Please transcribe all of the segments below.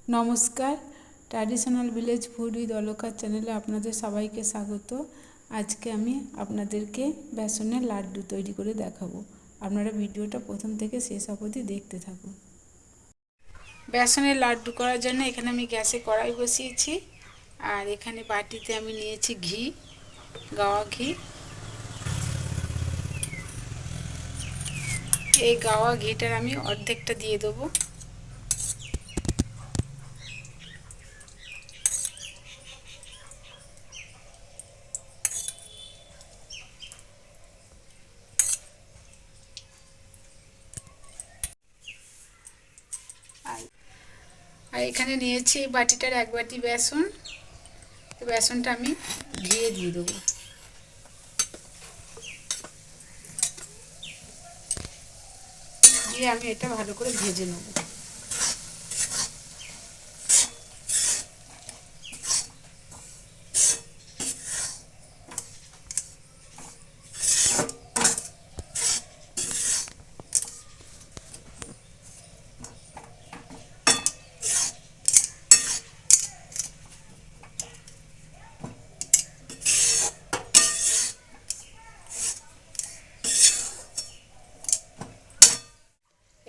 নমস্কার, traditional village food with Alka চ্যানেলে আপনাদের সবাইকে স্বাগত। আজকে আমি আপনাদেরকে বেসনের লাড্ডু তৈরি করে দেখাবো। আপনারা ভিডিওটা প্রথম থেকে শেষ অবধি দেখতে থাকুন। বেসনের লাড্ডু করার জন্য এখানে আমি গ্যাসে কড়াই বসিয়েছি, আর এখানে বাটিতে আমি নিয়েছি ঘি, গাওয়া ঘি। এই গাওয়া ঘিটার আমি অর্ধেকটা দিয়ে দেবো। আর এখানে নিয়েছি এই বাটিটার এক বাটি বেসন। বেসনটা আমি ঘিয়ে দিয়ে দেবো। দিয়ে আমি এটা ভালো করে ভেজে নেব।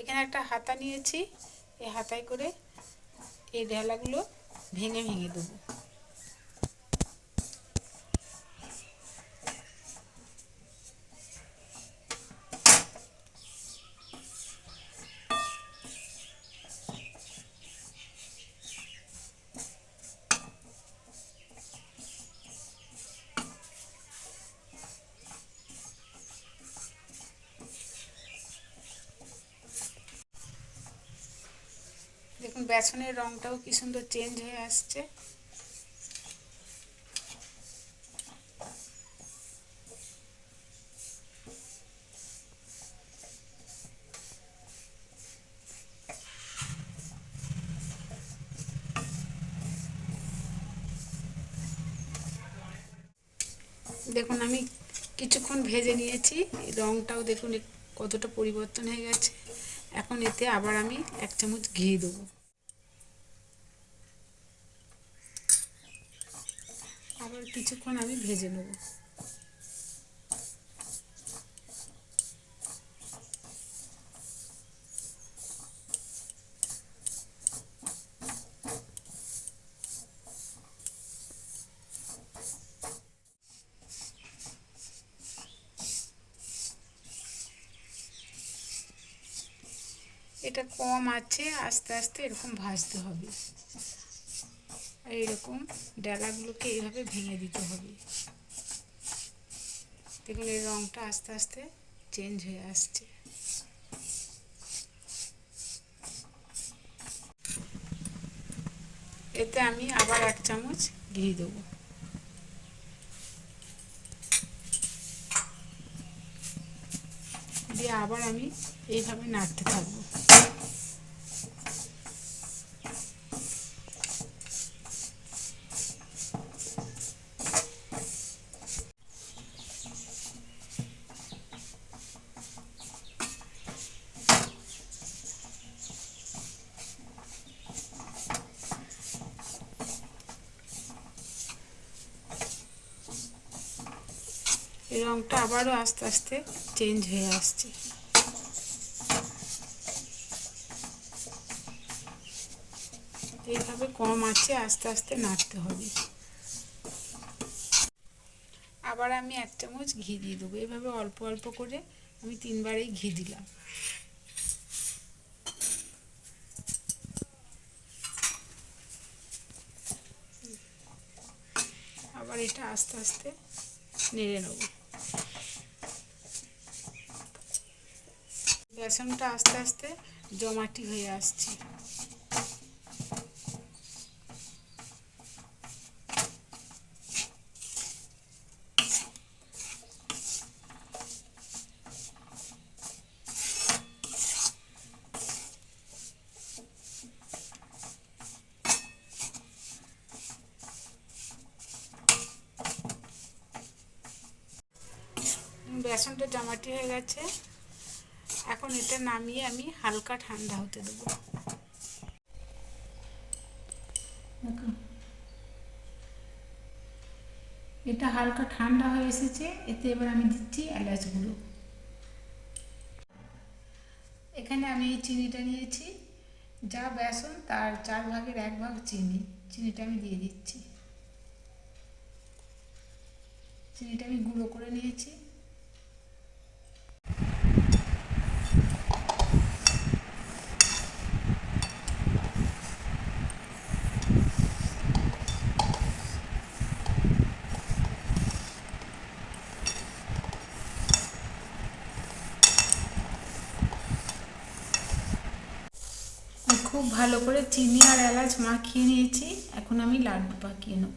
এখানে একটা হাতা নিয়েছি, এই হাতায় করে এই ঢেলাগুলো ভেঙে ভেঙে দেবো। দেখুন বেসনের রঙটাও কি সুন্দর চেঞ্জ হয়ে আসছে। দেখুন আমি কিছুক্ষণ ভেজে নিয়েছি, রঙটাও দেখুন কতটা পরিবর্তন হয়ে গেছে। এখন এতে আবার আমি 1 চামচ ঘি দেবো। আবার কিছুক্ষণ আমি ভেজে নেব। এটা কম আছে, আস্তে আস্তে এরকম ভাজতে হবে। এইরকম ডালাগুলোকে এইভাবে ভেঙে দিতে হবে। দেখুন এই রঙটা আস্তে আস্তে চেঞ্জ হয়ে আসছে। এতে আমি আবার 1 চামচ ঘি দেবো। দিয়ে আবার আমি এইভাবে নাড়তে থাকবো। এই রঙটা আবারও আস্তে আস্তে চেঞ্জ হয়ে আসছে। এইভাবে কম আছে আস্তে আস্তে নাড়তে হবে। আবার আমি 1 চামচ ঘি দিয়ে দেবো। এইভাবে অল্প অল্প করে আমি 3বারই ঘি দিলাম। আবার এটা আস্তে আস্তে নেড়ে নেব। বেসনটা আস্তে আস্তে জমাটি হয়ে আসছে। বেসনটা জমাটি হয়ে গেছে। এখন এটা নামিয়ে আমি হালকা ঠান্ডা হতে দেবো। দেখো এটা হালকা ঠান্ডা হয়ে এসেছে, এতে এবার আমি দিচ্ছি এলাচ গুঁড়ো। এখানে আমি এই চিনিটা নিয়েছি, যা বেসন তার 1/4 চিনি, চিনিটা আমি দিয়ে দিচ্ছি। চিনিটা আমি গুঁড়ো করে নিয়েছি। খুব ভালো করে চিনি আর এলাচ মাখিয়ে নিয়েছি, এখন আমি লাড্ডু পাকিয়ে নেব।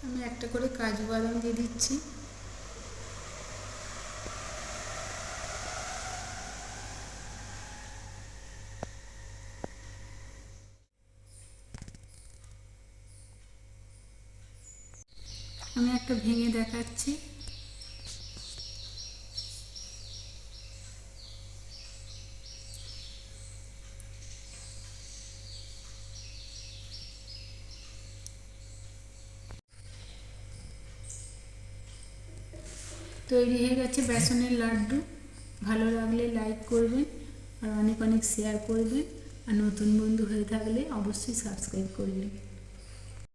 আমি একটা করে কাজু বাদাম দিয়ে দিচ্ছি। আমি একটা ভেঙে দেখাচ্ছি। তৈরি হয়ে গেছে বেসনের লাড্ডু। ভালো লাগলে লাইক করবেন আর অনেক অনেক শেয়ার করবেন, আর নতুন বন্ধু হয়ে থাকলে অবশ্যই সাবস্ক্রাইব করবেন।